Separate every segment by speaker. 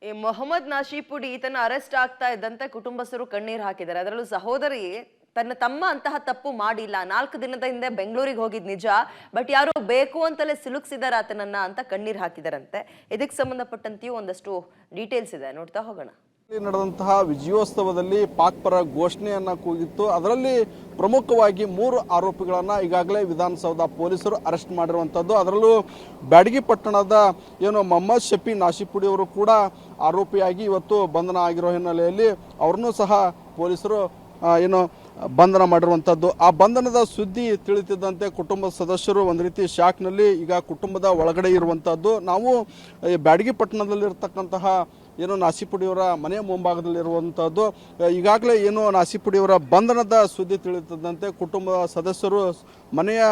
Speaker 1: ಈ ಮೊಹಮ್ಮದ್ ನಾಶಿಪುಡಿ ಈತನ ಅರೆಸ್ಟ್ ಆಗ್ತಾ ಇದ್ದಂತೆ ಕುಟುಂಬಸ್ಥರು ಕಣ್ಣೀರು ಹಾಕಿದ್ದಾರೆ. ಅದರಲ್ಲೂ ಸಹೋದರಿ ತನ್ನ ತಮ್ಮ ಅಂತಹ ತಪ್ಪು ಮಾಡಿಲ್ಲ, 4 ದಿನದ ಹಿಂದೆ ಬೆಂಗಳೂರಿಗೆ ಹೋಗಿದ್ ನಿಜ, ಬಟ್ ಯಾರು ಬೇಕು ಅಂತಲೇ ಸಿಲುಕ್ಸಿದಾರೆ ಆತನನ್ನ ಅಂತ ಕಣ್ಣೀರು ಹಾಕಿದಾರಂತೆ. ಇದಕ್ಕೆ ಸಂಬಂಧಪಟ್ಟಂತೆಯೂ ಒಂದಷ್ಟು ಡೀಟೇಲ್ಸ್ ಇದೆ, ನೋಡ್ತಾ ಹೋಗೋಣ.
Speaker 2: ನಡೆದಂತಹ ವಿಜಯೋತ್ಸವದಲ್ಲಿ ಪಾಕ್ ಪರ ಘೋಷಣೆಯನ್ನ ಕೂಗಿತ್ತು. ಅದರಲ್ಲಿ ಪ್ರಮುಖವಾಗಿ 3 ಆರೋಪಿಗಳನ್ನ ಈಗಾಗಲೇ ವಿಧಾನಸೌಧ ಪೊಲೀಸರು ಅರೆಸ್ಟ್ ಮಾಡಿರುವಂತದ್ದು. ಅದರಲ್ಲೂ ಬ್ಯಾಡಗಿ ಪಟ್ಟಣದ ಮೊಹಮ್ಮದ್ ಶಫಿ ನಾಶಿಪುಡಿ ಅವರು ಕೂಡ ಆರೋಪಿಯಾಗಿ ಇವತ್ತು ಬಂಧನ ಆಗಿರೋ ಹಿನ್ನೆಲೆಯಲ್ಲಿ ಅವ್ರನ್ನೂ ಸಹ ಪೊಲೀಸರು ಬಂಧನ ಮಾಡಿರುವಂಥದ್ದು. ಆ ಬಂಧನದ ಸುದ್ದಿ ತಿಳಿತಿದ್ದಂತೆ ಕುಟುಂಬದ ಸದಸ್ಯರು ಒಂದು ರೀತಿ ಶಾಕ್ನಲ್ಲಿ ಈಗ ಕುಟುಂಬದ ಒಳಗಡೆ ಇರುವಂಥದ್ದು. ನಾವು ಬ್ಯಾಡಗಿ ಪಟ್ಟಣದಲ್ಲಿರ್ತಕ್ಕಂತಹ ನಾಸಿಪುಡಿಯವರ ಮನೆ ಮುಂಭಾಗದಲ್ಲಿರುವಂಥದ್ದು. ಈಗಾಗಲೇ ನಾಸಿಪುಡಿಯವರ ಬಂಧನದ ಸುದ್ದಿ ತಿಳಿತಿದ್ದಂತೆ ಕುಟುಂಬದ ಸದಸ್ಯರು ಮನೆಯ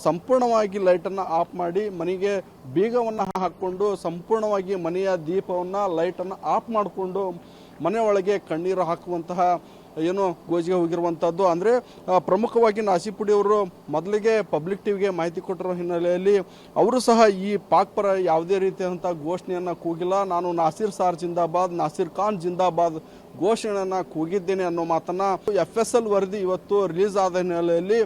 Speaker 2: ಸಂಪೂರ್ಣವಾಗಿ ಲೈಟನ್ನು ಆಫ್ ಮಾಡಿ ಮನೆಗೆ ಬೀಗವನ್ನು ಹಾಕ್ಕೊಂಡು ಸಂಪೂರ್ಣವಾಗಿ ಮನೆಯ ದೀಪವನ್ನು ಲೈಟನ್ನು ಆಫ್ ಮಾಡಿಕೊಂಡು ಮನೆ ಒಳಗೆ ಕಣ್ಣೀರು ಹಾಕುವಂತಹ ಗೋಜಿಗೆ ಹೋಗಿರುವಂಥದ್ದು. ಅಂದರೆ ಪ್ರಮುಖವಾಗಿ ನಾಸಿಪುಡಿಯವರು ಮೊದಲಿಗೆ ಪಬ್ಲಿಕ್ ಟಿವಿಗೆ ಮಾಹಿತಿ ಕೊಟ್ಟಿರೋ ಹಿನ್ನೆಲೆಯಲ್ಲಿ ಅವರು ಸಹ ಈ ಪಾಕ್ ಪರ ಯಾವುದೇ ರೀತಿಯಾದಂಥ ಘೋಷಣೆಯನ್ನು ಕೂಗಿಲ್ಲ. ನಾನು ನಾಸೀರ್ ಸಾರ್ ಜಿಂದಾಬಾದ್, ನಾಸೀರ್ ಖಾನ್ ಜಿಂದಾಬಾದ್ ಘೋಷಣೆಯನ್ನು ಕೂಗಿದ್ದೇನೆ ಅನ್ನೋ ಮಾತನ್ನು FSL ವರದಿ ಇವತ್ತು ರಿಲೀಸ್ ಆದ ಹಿನ್ನೆಲೆಯಲ್ಲಿ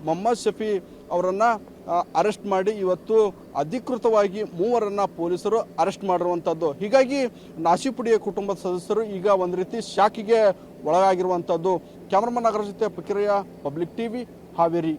Speaker 2: ಮೊಹಮ್ಮದ್ ಶಫಿ ಅವರನ್ನು ಅರೆಸ್ಟ್ ಮಾಡಿ ಇವತ್ತು ಅಧಿಕೃತವಾಗಿ 3 ಪೊಲೀಸರು ಅರೆಸ್ಟ್ ಮಾಡಿರುವಂಥದ್ದು. ಹೀಗಾಗಿ ನಾಸಿಪುಡಿಯ ಕುಟುಂಬದ ಸದಸ್ಯರು ಈಗ ಒಂದು ರೀತಿ ಶಾಕಿಗೆ ಒಳಗಾಗಿರುವಂಥದ್ದು. ಕ್ಯಾಮರಾಮನ್ ನಗರ ಜೊತೆ ಪಕಿರಯ್ಯ, ಪಬ್ಲಿಕ್ ಟಿವಿ, ಹಾವೇರಿ.